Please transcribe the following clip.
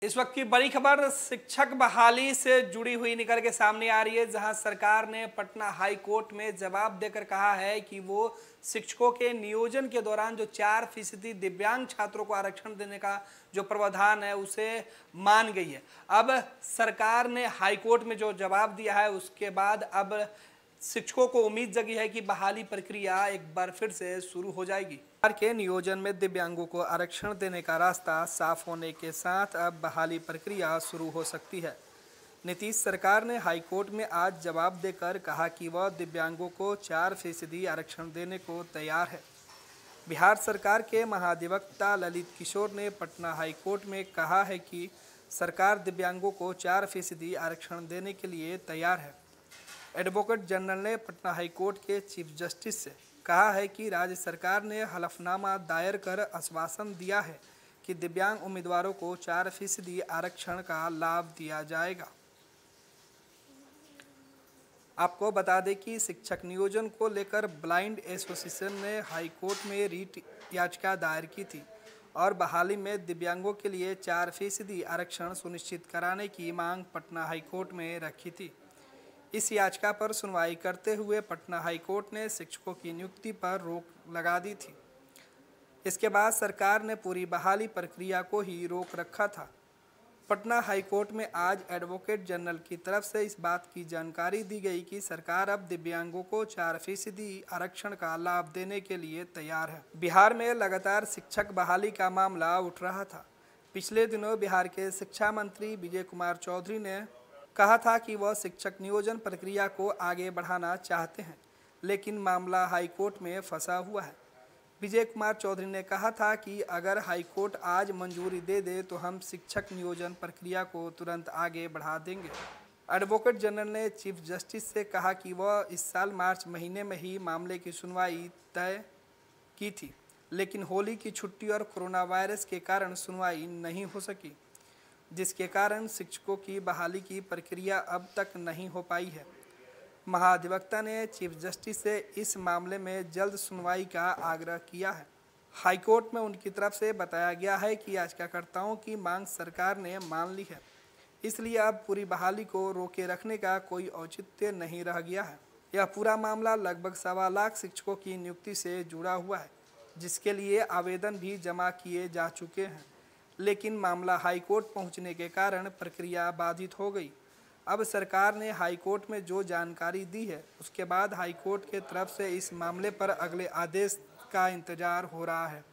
इस वक्त की बड़ी खबर शिक्षक बहाली से जुड़ी हुई निकल के सामने आ रही है, जहां सरकार ने पटना हाई कोर्ट में जवाब देकर कहा है कि वो शिक्षकों के नियोजन के दौरान जो 4% दिव्यांग छात्रों को आरक्षण देने का जो प्रावधान है उसे मान गई है। अब सरकार ने हाई कोर्ट में जो जवाब दिया है उसके बाद अब शिक्षकों को उम्मीद जगी है कि बहाली प्रक्रिया एक बार फिर से शुरू हो जाएगी। सरकार के नियोजन में दिव्यांगों को आरक्षण देने का रास्ता साफ होने के साथ अब बहाली प्रक्रिया शुरू हो सकती है। नीतीश सरकार ने हाई कोर्ट में आज जवाब देकर कहा कि वह दिव्यांगों को 4% आरक्षण देने को तैयार है। बिहार सरकार के महाधिवक्ता ललित किशोर ने पटना हाई कोर्ट में कहा है कि सरकार दिव्यांगों को 4% आरक्षण देने के लिए तैयार है। एडवोकेट जनरल ने पटना हाई कोर्ट के चीफ जस्टिस से कहा है कि राज्य सरकार ने हलफनामा दायर कर आश्वासन दिया है कि दिव्यांग उम्मीदवारों को 4% आरक्षण का लाभ दिया जाएगा। आपको बता दें कि शिक्षक नियोजन को लेकर ब्लाइंड एसोसिएशन ने हाई कोर्ट में रीट याचिका दायर की थी और बहाली में दिव्यांगों के लिए 4% आरक्षण सुनिश्चित कराने की मांग पटना हाई कोर्ट में रखी थी। इस याचिका पर सुनवाई करते हुए पटना हाई कोर्ट ने शिक्षकों की नियुक्ति पर रोक लगा दी थी। इसके बाद सरकार ने पूरी बहाली प्रक्रिया को ही रोक रखा था। पटना हाई कोर्ट में आज एडवोकेट जनरल की तरफ से इस बात की जानकारी दी गई कि सरकार अब दिव्यांगों को 4% आरक्षण का लाभ देने के लिए तैयार है। बिहार में लगातार शिक्षक बहाली का मामला उठ रहा था। पिछले दिनों बिहार के शिक्षा मंत्री विजय कुमार चौधरी ने कहा था कि वह शिक्षक नियोजन प्रक्रिया को आगे बढ़ाना चाहते हैं, लेकिन मामला हाई कोर्ट में फंसा हुआ है। विजय कुमार चौधरी ने कहा था कि अगर हाई कोर्ट आज मंजूरी दे दे तो हम शिक्षक नियोजन प्रक्रिया को तुरंत आगे बढ़ा देंगे। एडवोकेट जनरल ने चीफ जस्टिस से कहा कि वह इस साल मार्च महीने में ही मामले की सुनवाई तय की थी, लेकिन होली की छुट्टी और कोरोना वायरस के कारण सुनवाई नहीं हो सकी, जिसके कारण शिक्षकों की बहाली की प्रक्रिया अब तक नहीं हो पाई है। महाधिवक्ता ने चीफ जस्टिस से इस मामले में जल्द सुनवाई का आग्रह किया है। हाईकोर्ट में उनकी तरफ से बताया गया है कि याचिकाकर्ताओं की मांग सरकार ने मान ली है, इसलिए अब पूरी बहाली को रोके रखने का कोई औचित्य नहीं रह गया है। यह पूरा मामला लगभग 1.25 लाख शिक्षकों की नियुक्ति से जुड़ा हुआ है, जिसके लिए आवेदन भी जमा किए जा चुके हैं, लेकिन मामला हाईकोर्ट पहुंचने के कारण प्रक्रिया बाधित हो गई। अब सरकार ने हाईकोर्ट में जो जानकारी दी है उसके बाद हाईकोर्ट के तरफ से इस मामले पर अगले आदेश का इंतजार हो रहा है।